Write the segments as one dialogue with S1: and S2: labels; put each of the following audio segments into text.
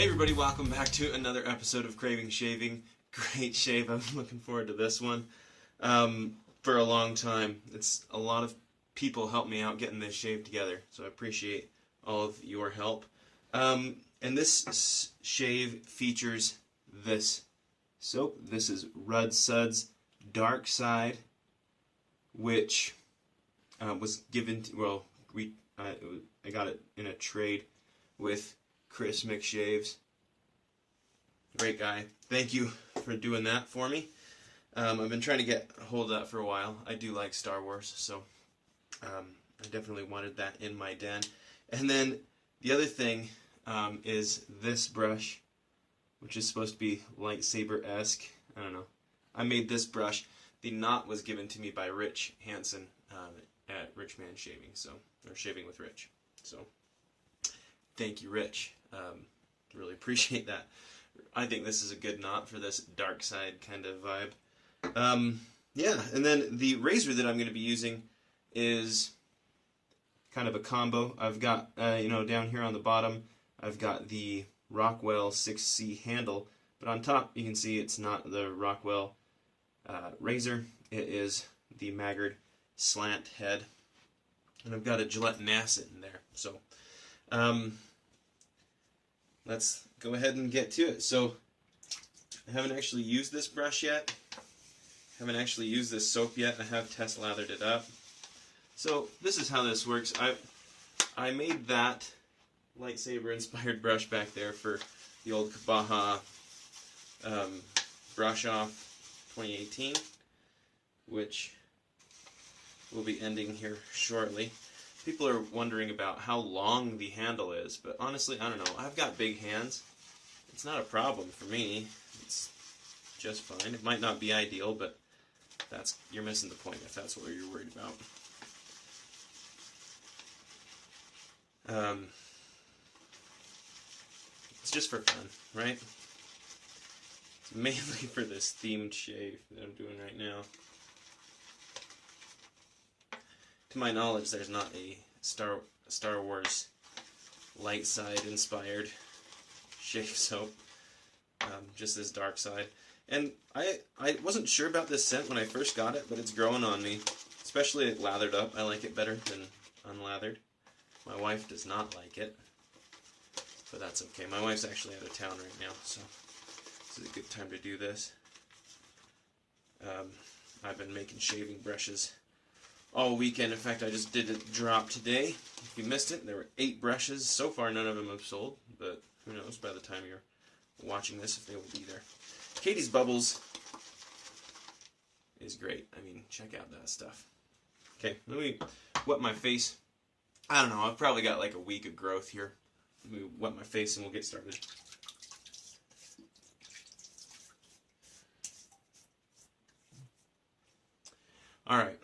S1: Hey everybody, welcome back to another episode of Craving Shaving. Great shave, I'm looking forward to this one. For a long time, it's a lot of people helped me out getting this shave together, so I appreciate all of your help. And this shave features this soap. This is Ruds Suds Dark, which was given to, well, I got it in a trade with Chris McShaves. Great guy. Thank you for doing that for me. I've been trying to get a hold of that for a while. I do like Star Wars, so I definitely wanted that in my den. And then the other thing is this brush, which is supposed to be Lightsaber-esque. I don't know. I made this brush. The knot was given to me by Rich Hansen at Rich Man Shaving, or Shaving with Rich. So thank you, Rich. Really appreciate that. I think this is a good knot for this dark side kind of vibe. Yeah, and then the razor that I'm going to be using is kind of a combo. I've got, down here on the bottom, I've got the Rockwell 6C handle, but on top you can see it's not the Rockwell razor. It is the Maggard slant head, and I've got a Gillette Nasset in there. So let's go ahead and get to it. So I haven't actually used this brush yet. Haven't actually used this soap yet. I have test lathered it up. So this is how this works. I made that lightsaber inspired brush back there for the old Kabaha brush off 2018, which will be ending here shortly. People are wondering about how long the handle is, but honestly, I don't know. I've got big hands. It's not a problem for me. It's just fine. It might not be ideal, but you're missing the point if that's what you're worried about. It's just for fun, right? It's mainly for this themed shave that I'm doing right now. To my knowledge, there's not a Star Wars light side inspired shave soap, just this dark side. And I wasn't sure about this scent when I first got it, but it's growing on me, especially lathered up. I like it better than unlathered. My wife does not like it, but that's okay. My wife's actually out of town right now, so this is a good time to do this. I've been making shaving brushes all weekend. In fact, I just did a drop today. If you missed it, there were 8 brushes. So far, none of them have sold, but who knows by the time you're watching this if they will be there. Katie's Bubbles is great. I mean, check out that stuff. Okay, let me wet my face. I don't know, I've probably got like a week of growth here. Let me wet my face and we'll get started. Alright,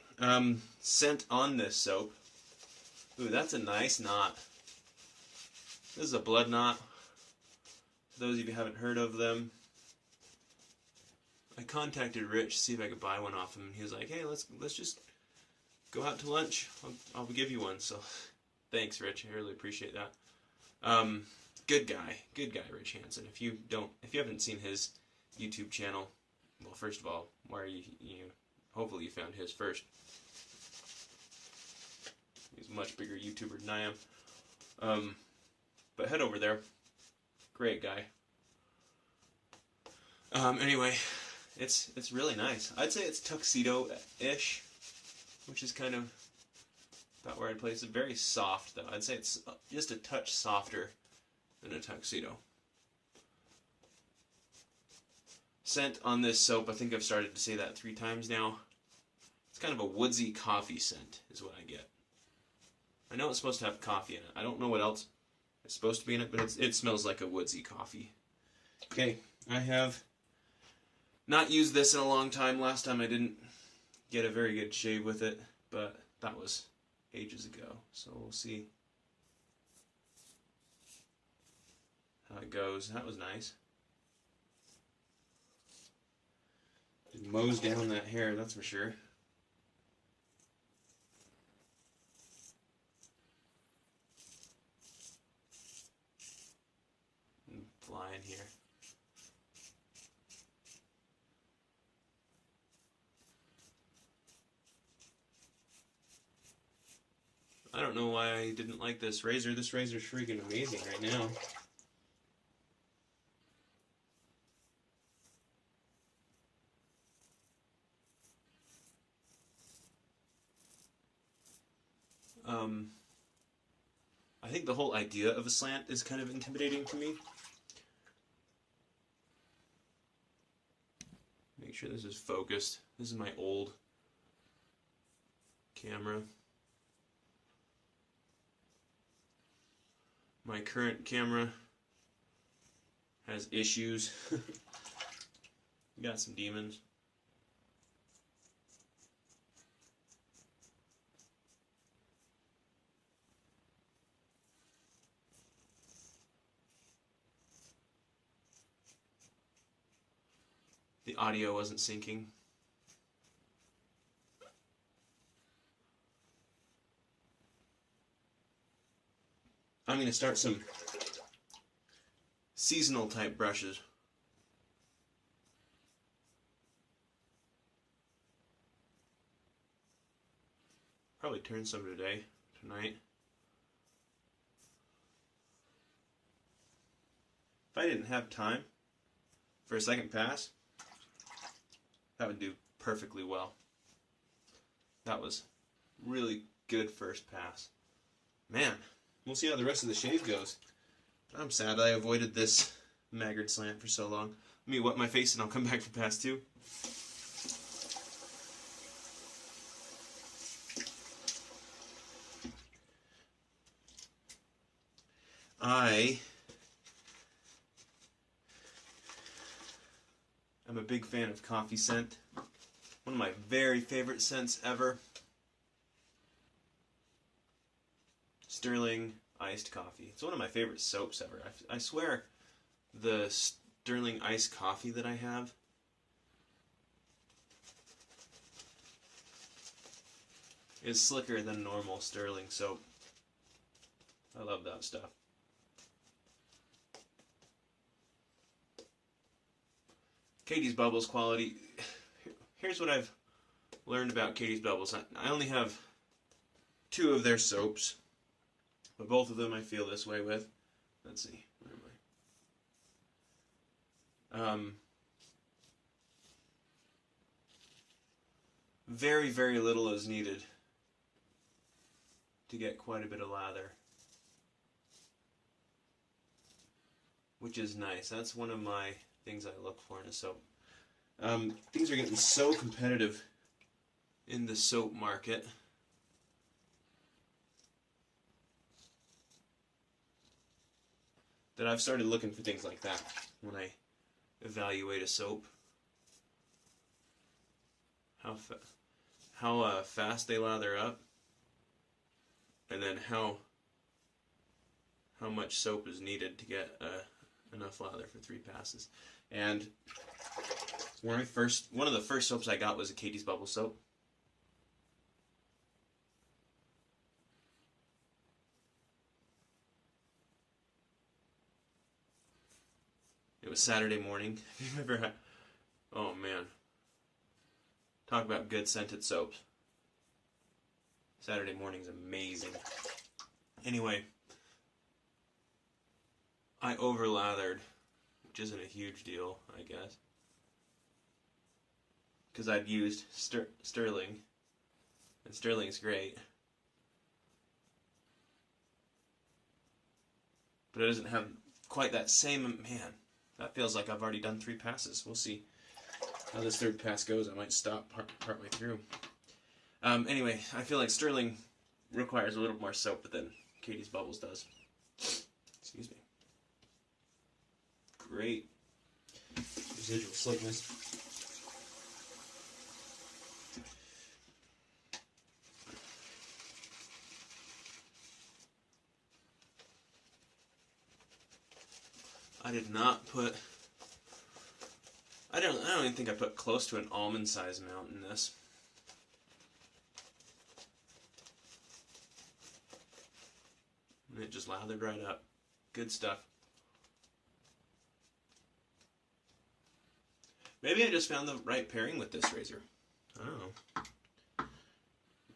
S1: scent on this soap. Ooh, that's a nice knot. This is a blood knot. For those of you who haven't heard of them, I contacted Rich to see if I could buy one off him, and he was like, hey, let's just go out to lunch. I'll give you one. So thanks, Rich. I really appreciate that. Good guy, Rich Hansen. If you haven't seen his YouTube channel, well, first of all, why are you hopefully you found his first. He's a much bigger YouTuber than I am. But head over there. Great guy. Anyway, it's really nice. I'd say it's tuxedo-ish, which is kind of about where I'd place it. Very soft, though. I'd say it's just a touch softer than a tuxedo. Scent on this soap, I think I've started to say that 3 times now. It's kind of a woodsy coffee scent is what I get. I know it's supposed to have coffee in it. I don't know what else is supposed to be in it, but it smells like a woodsy coffee. Okay, I have not used this in a long time. Last time I didn't get a very good shave with it, but that was ages ago. So we'll see how it goes. That was nice. It mows down that hair, that's for sure. I don't know why I didn't like this razor. This razor's freaking amazing right now. I think the whole idea of a slant is kind of intimidating to me. Make sure this is focused. This is my old camera. My current camera has issues. Got some demons. The audio wasn't syncing. I'm going to start some seasonal type brushes. Probably turn some tonight. If I didn't have time for a second pass, that would do perfectly well. That was really good first pass. Man, we'll see how the rest of the shave goes. I'm sad I avoided this Maggard slant for so long. Let me wet my face and I'll come back for pass 2. I'm a big fan of coffee scent. One of my very favorite scents ever. Sterling iced coffee. It's one of my favorite soaps ever. I swear the Sterling iced coffee that I have is slicker than normal Sterling soap. I love that stuff. Katie's Bubbles quality. Here's what I've learned about Katie's Bubbles. I only have 2 of their soaps, but both of them I feel this way with. Let's see, where am I? Very, very little is needed to get quite a bit of lather, which is nice. That's one of my things I look for in a soap. Things are getting so competitive in the soap market that I've started looking for things like that when I evaluate a soap. How fast they lather up, and then how much soap is needed to get enough lather for 3 passes. And one of the first soaps I got was a Katie's Bubble soap. It was Saturday morning. If you've ever had, oh man, talk about good scented soaps. Saturday morning's amazing. Anyway, I over-lathered, which isn't a huge deal, I guess, because I'd used Sterling, and Sterling's great, but it doesn't have quite that same, man, that feels like I've already done 3 passes. We'll see how this 3rd pass goes. I might stop partway through. Anyway, I feel like Sterling requires a little more soap than Katie's Bubbles does. Excuse me. Great residual slickness. I did not put, I don't even think I put close to an almond size amount in this. And it just lathered right up. Good stuff. Maybe I just found the right pairing with this razor. I don't know.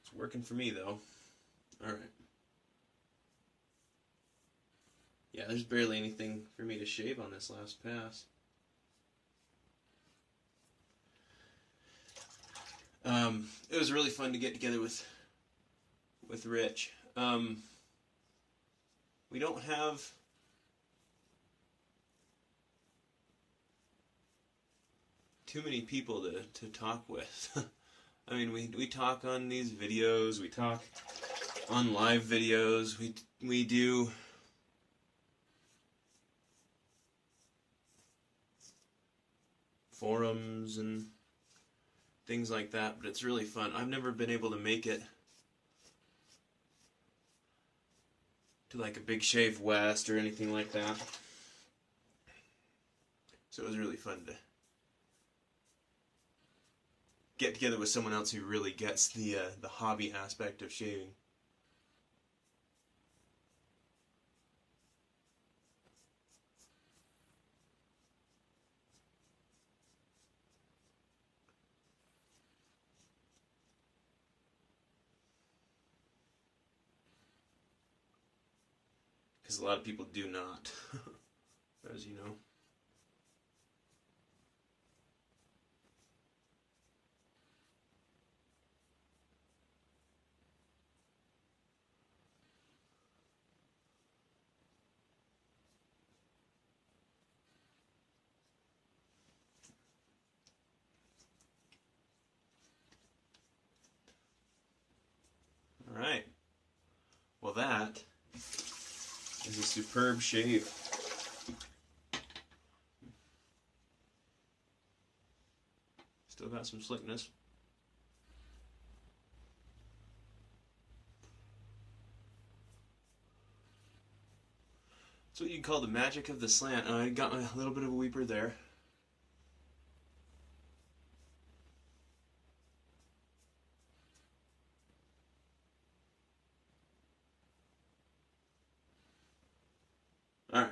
S1: It's working for me though. Alright. Yeah, there's barely anything for me to shave on this last pass. It was really fun to get together with Rich. We don't have too many people to talk with. I mean, we talk on these videos, we talk on live videos, we do forums and things like that, but it's really fun. I've never been able to make it to like a Big Shave West or anything like that. So it was really fun to get together with someone else who really gets the hobby aspect of shaving. Because a lot of people do not, as you know. Alright. Well, that is a superb shave. Still got some slickness. That's what you'd call the magic of the slant. I got a little bit of a weeper there. Alright.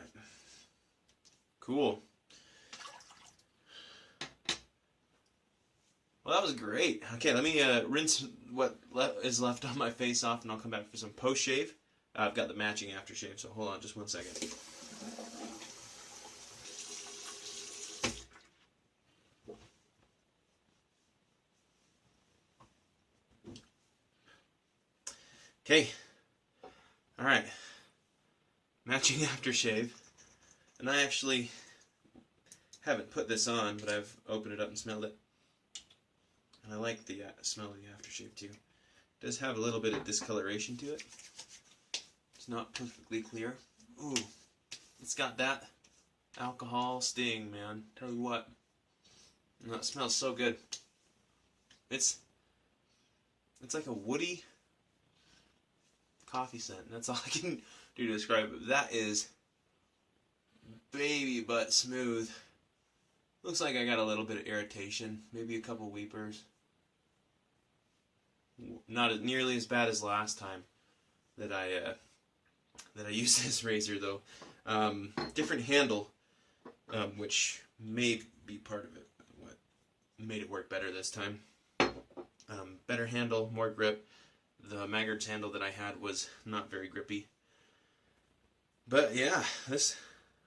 S1: Cool. Well, that was great. Okay, let me rinse what is left on my face off, and I'll come back for some post-shave. I've got the matching aftershave, so hold on just 1 second. Okay. Alright. Matching aftershave. And I actually haven't put this on, but I've opened it up and smelled it. And I like the smell of the aftershave too. It does have a little bit of discoloration to it. It's not perfectly clear. Ooh, it's got that alcohol sting, man. Tell you what. No, it smells so good. It's like a woody coffee scent. That's all I can do to describe it. That is baby butt smooth. Looks like I got a little bit of irritation. Maybe a couple weepers. Not nearly as bad as last time that I used this razor though. Different handle, which may be part of it. What made it work better this time. Better handle, more grip. The Maggard's handle that I had was not very grippy. But yeah, I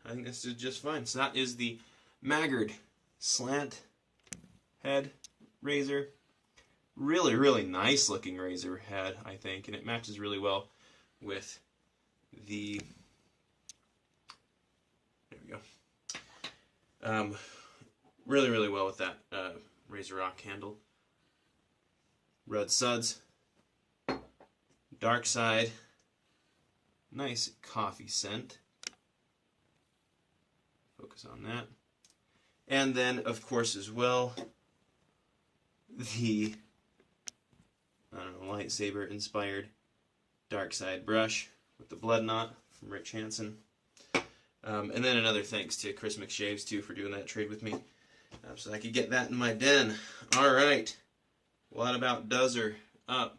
S1: think this is just fine. So that is the Maggard slant head razor. Really, really nice looking razor head, I think, and it matches really well with the, there we go, really, really well with that Razor Rock handle. Ruds Suds Dark Side, nice coffee scent. Focus on that. And then, of course, as well, the, I don't know, Lightsaber inspired Dark Side brush with the blood knot from Rich Hansen. And then another thanks to Chris McShaves too for doing that trade with me, so I could get that in my den. Alright, well that about does her up.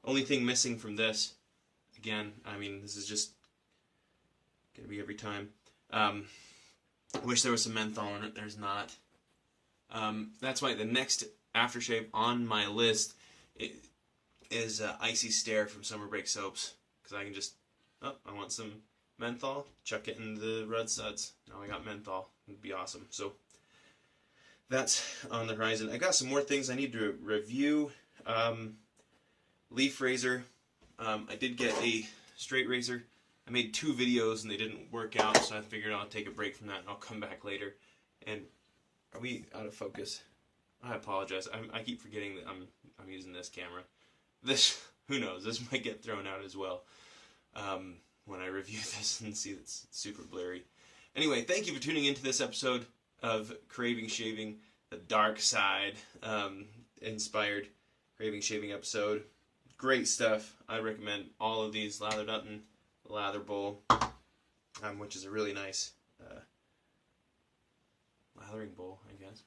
S1: Only thing missing from this, again, I mean this is just gonna be every time. Wish there was some menthol in it, there's not. That's why the next aftershave on my list is Icy Stare from Summer Break Soaps, because I can just, oh, I want some menthol, chuck it in the Ruds Suds. Now I got menthol. It'd be awesome. So that's on the horizon. I got some more things I need to review. Leaf razor. I did get a straight razor. I made 2 videos and they didn't work out, so I figured I'll take a break from that and I'll come back later. And are we out of focus? I apologize. I keep forgetting that I'm using this camera. This, who knows? This might get thrown out as well when I review this and see it's super blurry. Anyway, thank you for tuning into this episode of Craving Shaving, the dark side inspired Craving Shaving episode. Great stuff. I recommend all of these. Lather Dutton, Lather Bowl, which is a really nice lathering bowl, I guess.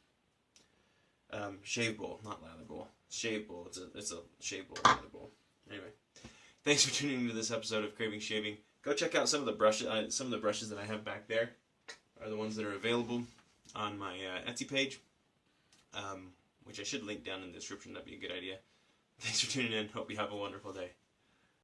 S1: Shave bowl, not lather bowl. Shave bowl. It's a shave bowl, lather bowl. Anyway, thanks for tuning into this episode of Craving Shaving. Go check out some of the brushes. Some of the brushes that I have back there are the ones that are available on my Etsy page, which I should link down in the description. That'd be a good idea. Thanks for tuning in. Hope you have a wonderful day.